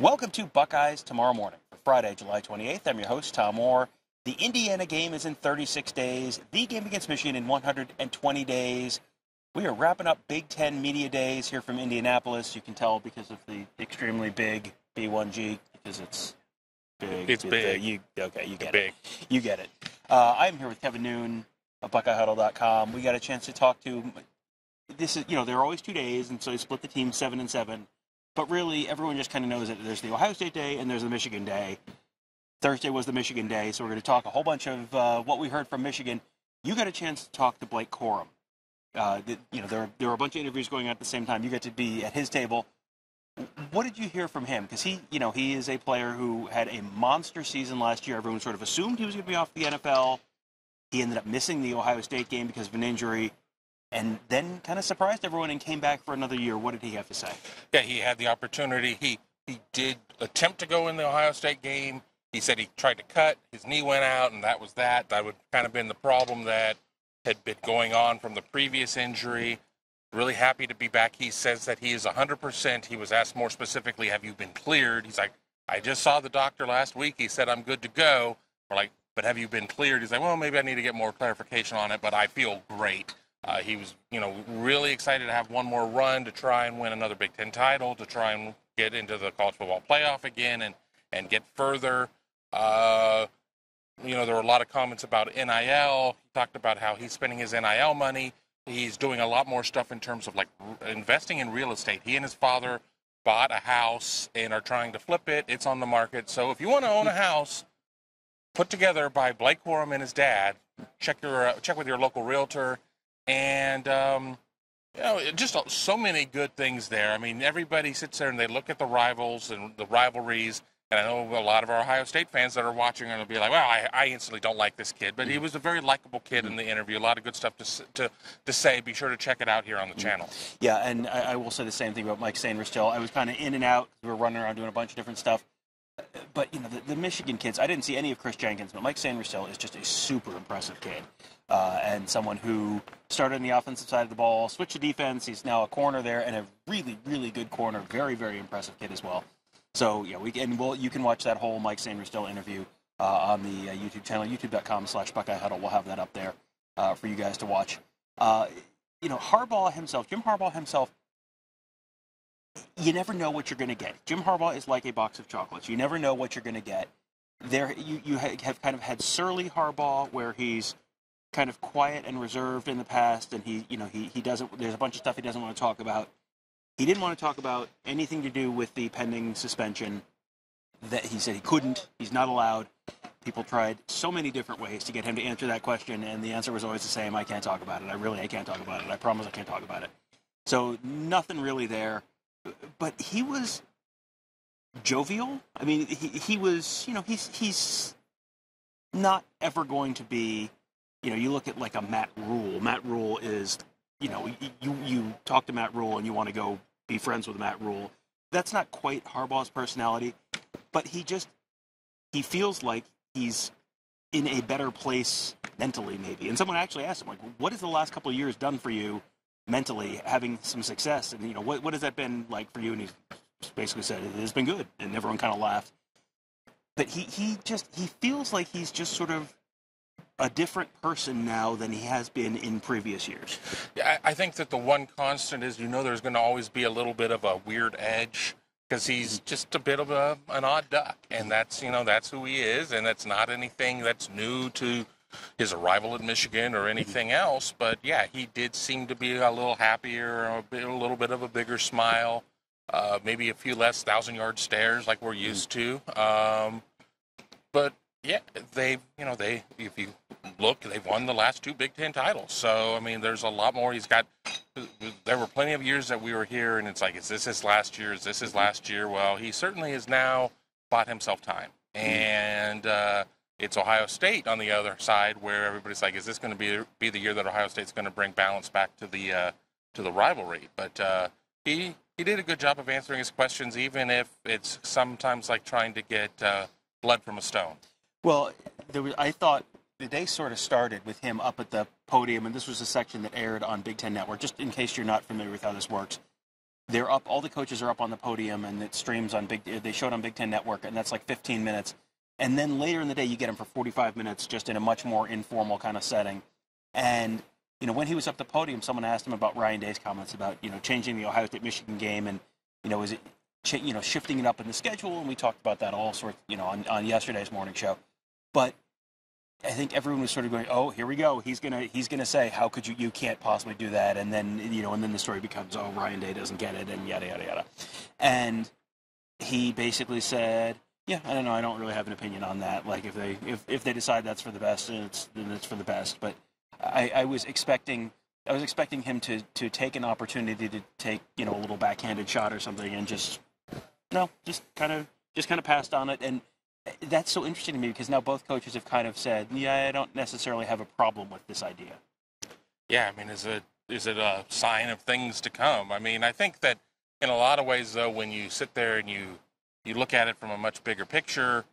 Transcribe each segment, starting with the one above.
Welcome to Buckeyes Tomorrow Morning for Friday, July 28th. I'm your host, Tom Moore. The Indiana game is in 36 days. The game against Michigan in 120 days. We are wrapping up Big Ten Media Days here from Indianapolis. You can tell because of the extremely big B1G, because it's big. It's big. You get it. Big. You get it. I'm here with Kevin Noon of BuckeyeHuddle.com. We got a chance to talk to, there are always 2 days, and so they split the team 7-7. But really, everyone just kind of knows that there's the Ohio State day and there's the Michigan day. Thursday was the Michigan day, so we're going to talk a whole bunch of what we heard from Michigan. You got a chance to talk to Blake Corum. There were a bunch of interviews going on at the same time. You get to be at his table. What did you hear from him? Because he is a player who had a monster season last year. Everyone sort of assumed he was going to be off the NFL. He ended up missing the Ohio State game because of an injury. And then kind of surprised everyone and came back for another year. What did he have to say? Yeah, he had the opportunity. He did attempt to go in the Ohio State game. He said he tried to cut. His knee went out, and that was that. That would kind of been the problem that had been going on from the previous injury. Really happy to be back. He says that he is 100%. He was asked more specifically, have you been cleared? He's like, I just saw the doctor last week. He said I'm good to go. We're like, but have you been cleared? He's like, well, maybe I need to get more clarification on it, but I feel great. He was, really excited to have one more run to try and win another Big Ten title, to try and get into the college football playoff again and get further. There were a lot of comments about NIL. He talked about how he's spending his NIL money. He's doing a lot more stuff in terms of like investing in real estate. He and his father bought a house and are trying to flip it. It's on the market. So if you want to own a house put together by Blake Corum and his dad, check with your local realtor. And, just so many good things there. I mean, everybody sits there and they look at the rivals and the rivalries. And I know a lot of our Ohio State fans that are watching are going to be like, well, I instantly don't like this kid. But he was a very likable kid in the interview. A lot of good stuff to say. Be sure to check it out here on the channel. Yeah, and I will say the same thing about Mike Sainristil. I was kind of in and out. We were running around doing a bunch of different stuff. But, the Michigan kids, I didn't see any of Chris Jenkins, but Mike Sainristil is just a super impressive kid. And someone who started on the offensive side of the ball, switched to defense. He's now a corner there and a really, really good corner. Very, very impressive kid as well. So, yeah, you can watch that whole Mike Sainristil interview on the YouTube channel, youtube.com/BuckeyeHuddle. We'll have that up there for you guys to watch. Harbaugh himself, Jim Harbaugh himself, you never know what you're going to get. Jim Harbaugh is like a box of chocolates. You never know what you're going to get. There, you have kind of had surly Harbaugh, where he's kind of quiet and reserved in the past, and he doesn't. There's a bunch of stuff he doesn't want to talk about. He didn't want to talk about anything to do with the pending suspension. That he said he couldn't. He's not allowed. People tried so many different ways to get him to answer that question, and the answer was always the same: I can't talk about it. I can't talk about it. I promise I can't talk about it. So nothing really there. But he was jovial. I mean, he was, he's not ever going to be, you look at like a Matt Rule. Matt Rule is, you talk to Matt Rule and you want to go be friends with Matt Rule. That's not quite Harbaugh's personality, but he feels like he's in a better place mentally, maybe. And someone actually asked him, like, what has the last couple of years done for you mentally, having some success? And, what has that been like for you? And he basically said, it has been good. And everyone kind of laughed. But he feels like he's just sort of a different person now than he has been in previous years. Yeah, I think that the one constant is, there's going to always be a little bit of a weird edge, because he's just a bit of an odd duck. And that's who he is. And that's not anything that's new to his arrival at Michigan or anything else. But yeah, he did seem to be a little happier, a little bit of a bigger smile, maybe a few less 1,000-yard stares like we're used to. But yeah, if you look, they've won the last 2 Big Ten titles. So, I mean, there's a lot more. There were plenty of years that we were here and it's like, is this his last year? Is this his last year? Well, he certainly has now bought himself time. And, it's Ohio State on the other side, where everybody's like, is this going to be the year that Ohio State's going to bring balance back to the rivalry? But he did a good job of answering his questions, even if it's sometimes like trying to get blood from a stone. Well, I thought the day sort of started with him up at the podium, and this was a section that aired on Big Ten Network, just in case you're not familiar with how this works. they're up. All the coaches are up on the podium, and it streams on They show it on Big Ten Network, and that's like 15 minutes. And then later in the day, you get them for 45 minutes, just in a much more informal kind of setting. And when he was up the podium, someone asked him about Ryan Day's comments about changing the Ohio State Michigan game, and is it shifting it up in the schedule, and we talked about that all sorts on yesterday's morning show. But I think everyone was sort of going, oh, here we go. He's gonna say, how could you can't possibly do that? And then and then the story becomes, oh, Ryan Day doesn't get it, and yada yada yada. And he basically said, yeah, I don't know, I don't really have an opinion on that. Like if they decide that's for the best, then it's for the best. But I was expecting him to take an opportunity to take a little backhanded shot or something, and just kind of passed on it. And that's so interesting to me because now both coaches have kind of said, yeah, I don't necessarily have a problem with this idea. Yeah, I mean, is it a sign of things to come? I mean, I think that in a lot of ways, though, when you sit there and you look at it from a much bigger picture,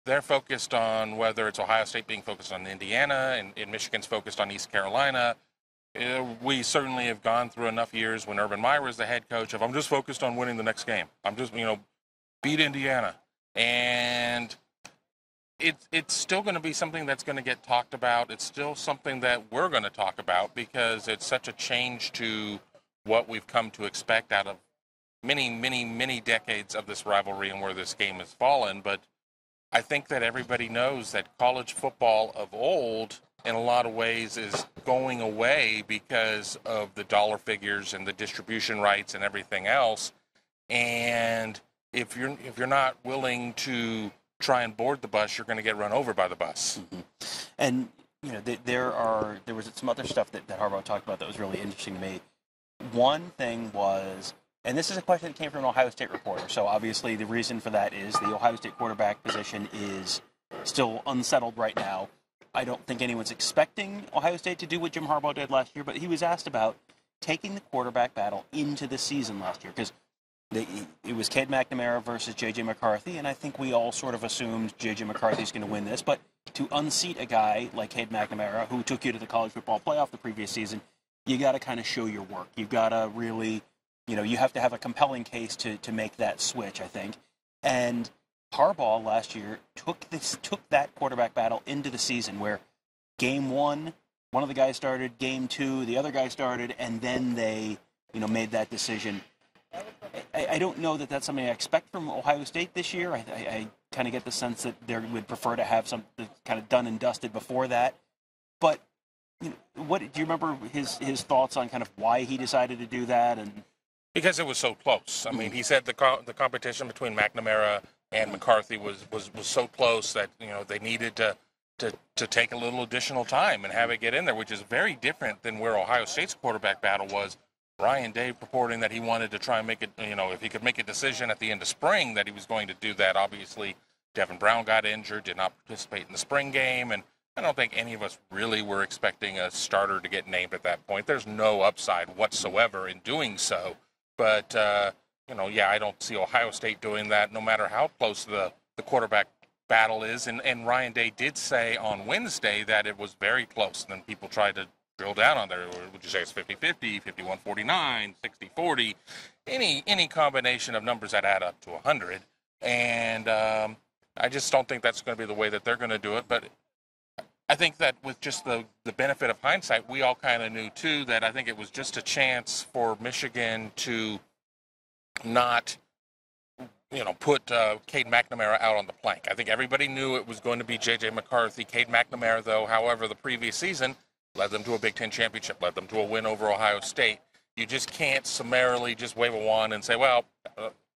they're focused on whether it's Ohio State being focused on Indiana and Michigan's focused on East Carolina. We certainly have gone through enough years when Urban Meyer was the head coach of, I'm just focused on winning the next game. I'm just, beat Indiana. And it's still going to be something that's going to get talked about. It's still something that we're going to talk about because it's such a change to what we've come to expect out of many, many, many decades of this rivalry and where this game has fallen. But I think that everybody knows that college football of old, in a lot of ways, is going away because of the dollar figures and the distribution rights and everything else. And if you're not willing to try and board the bus, you're going to get run over by the bus. Mm-hmm. And there was some other stuff that Harbaugh talked about that was really interesting to me. One thing was, and this is a question that came from an Ohio State reporter, so obviously the reason for that is the Ohio State quarterback position is still unsettled right now. I don't think anyone's expecting Ohio State to do what Jim Harbaugh did last year, but he was asked about taking the quarterback battle into the season last year because it was Cade McNamara versus J.J. McCarthy, and I think we all sort of assumed J.J. McCarthy's going to win this. But to unseat a guy like Cade McNamara, who took you to the college football playoff the previous season, you got to kind of show your work. You've got to really, you have to have a compelling case to make that switch, I think. And Harbaugh last year took that quarterback battle into the season where game one of the guys started, game two, the other guy started, and then they, made that decision. I don't know that that's something I expect from Ohio State this year. I kind of get the sense that they would prefer to have something kind of done and dusted before that. But what do you remember his thoughts on kind of why he decided to do that? And because it was so close. I mean, he said the competition between McNamara and McCarthy was so close that they needed to take a little additional time and have it get in there, which is very different than where Ohio State's quarterback battle was. Ryan Day purporting that he wanted to try and make it, if he could make a decision at the end of spring that he was going to do that. Obviously, Devin Brown got injured, did not participate in the spring game, and I don't think any of us really were expecting a starter to get named at that point. There's no upside whatsoever in doing so. But, I don't see Ohio State doing that no matter how close the quarterback battle is. And Ryan Day did say on Wednesday that it was very close. And then people tried to drill down on there. Would you say it's 50-50, 51-49, 60-40, any combination of numbers that add up to 100. And I just don't think that's going to be the way that they're going to do it. But I think that with just the benefit of hindsight, we all kind of knew, too, that I think it was just a chance for Michigan to not, put Cade McNamara out on the plank. I think everybody knew it was going to be J.J. McCarthy. Cade McNamara, though, however, the previous season led them to a Big Ten championship, led them to a win over Ohio State. You just can't summarily just wave a wand and say, well,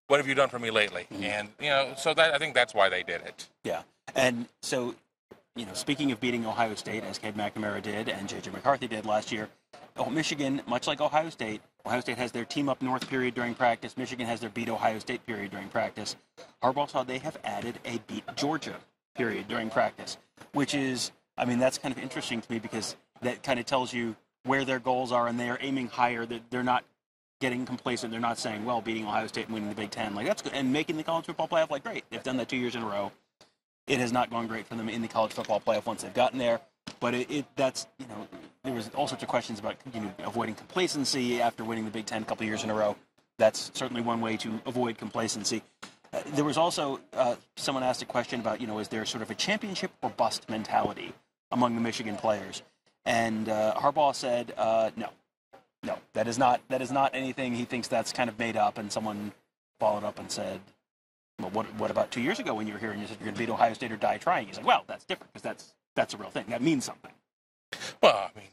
what have you done for me lately? Mm-hmm. And, so that I think that's why they did it. Yeah. And so, speaking of beating Ohio State, as Cade McNamara did and J.J. McCarthy did last year, Michigan, much like Ohio State has their team up north period during practice. Michigan has their beat Ohio State period during practice. Harbaugh saw they have added a beat Georgia period during practice, which is, that's kind of interesting to me because that kind of tells you where their goals are, and they are aiming higher. They're not getting complacent. They're not saying, well, beating Ohio State and winning the Big Ten, like, that's good. And making the college football playoff, like, great. They've done that 2 years in a row. It has not gone great for them in the college football playoff once they've gotten there. But there was all sorts of questions about avoiding complacency after winning the Big Ten a couple of years in a row. that's certainly one way to avoid complacency. There was also someone asked a question about, is there sort of a championship or bust mentality among the Michigan players? And Harbaugh said, no, that is not anything. He thinks that's kind of made up. And someone followed up and said, well, what about 2 years ago when you were here and you said you're going to beat Ohio State or die trying? He's like, well, that's different because that's a real thing. That means something. Well, I mean,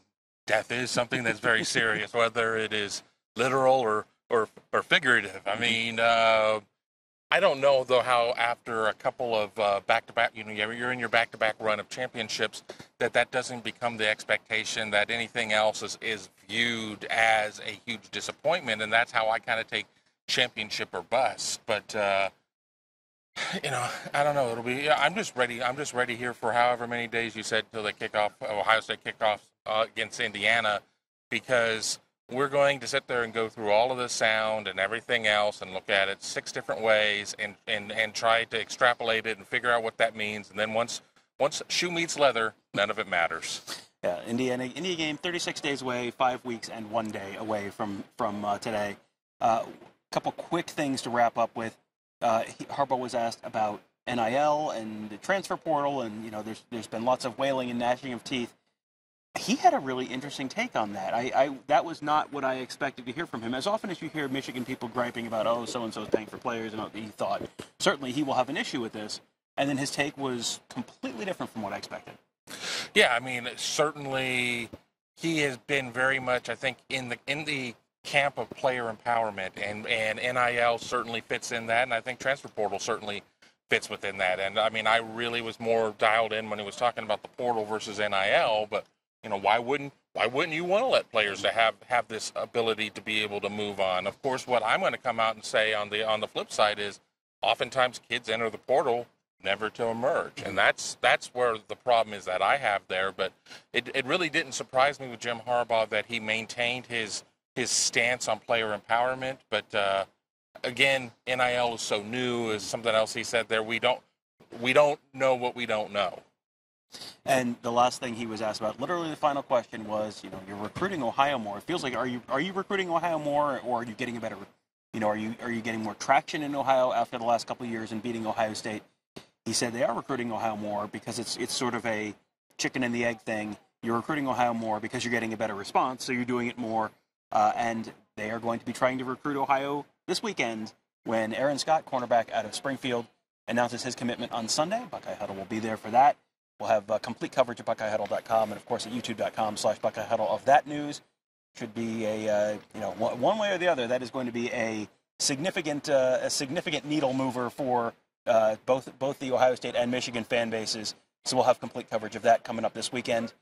death is something that's very serious, whether it is literal or figurative. I mean, I don't know, though, how after a couple of back-to-back, you're in your back-to-back run of championships, that doesn't become the expectation that anything else is viewed as a huge disappointment, and that's how I kind of take championship or bust. But, I don't know. It'll be. I'm just ready here for however many days you said till they kick off, Ohio State kickoff against Indiana, because we're going to sit there and go through all of the sound and everything else and look at it 6 different ways and try to extrapolate it and figure out what that means. And then once shoe meets leather, none of it matters. Yeah, Indiana game 36 days away, 5 weeks and 1 day away from today. Couple quick things to wrap up with. Harbaugh was asked about NIL and the transfer portal, and there's been lots of wailing and gnashing of teeth. He had a really interesting take on that. That was not what I expected to hear from him. As often as you hear Michigan people griping about, so-and-so is paying for players, and he thought, certainly he will have an issue with this. And then his take was completely different from what I expected. Yeah, I mean, certainly he has been very much, I think, in the camp of player empowerment, and NIL certainly fits in that, and I think transfer portal certainly fits within that. And, I mean, I really was more dialed in when he was talking about the portal versus NIL, but why wouldn't you want to let players to have this ability to be able to move on? Of course, what I'm going to come out and say on the flip side is, oftentimes kids enter the portal never to emerge, and that's where the problem is that I have there. But it really didn't surprise me with Jim Harbaugh that he maintained his stance on player empowerment. But again, NIL is so new. Is something else he said there. We don't know what we don't know. And the last thing he was asked about, literally the final question was, you're recruiting Ohio more. It feels like, are you recruiting Ohio more, or are you getting a better, are you getting more traction in Ohio after the last couple of years and beating Ohio State? He said they are recruiting Ohio more because it's sort of a chicken and the egg thing. You're recruiting Ohio more because you're getting a better response, so you're doing it more. And they are going to be trying to recruit Ohio this weekend when Aaron Scott, cornerback out of Springfield, announces his commitment on Sunday. Buckeye Huddle will be there for that. We'll have complete coverage at BuckeyeHuddle.com and, of course, at YouTube.com/BuckeyeHuddle of that news. Should be one way or the other, that is going to be a significant needle mover for both the Ohio State and Michigan fan bases. So we'll have complete coverage of that coming up this weekend.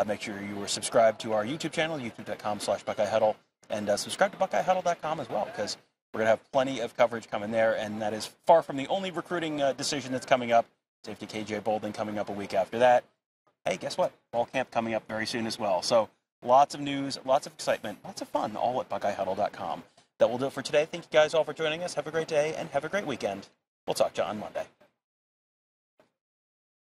Make sure you are subscribed to our YouTube channel, youtube.com/BuckeyeHuddle, and subscribe to BuckeyeHuddle.com as well, because we're going to have plenty of coverage coming there, and that is far from the only recruiting decision that's coming up. Safety KJ Bolden coming up a week after that. Hey, guess what? Fall camp coming up very soon as well. So lots of news, lots of excitement, lots of fun, all at BuckeyeHuddle.com. That will do it for today. Thank you guys all for joining us. Have a great day and have a great weekend. We'll talk to you on Monday.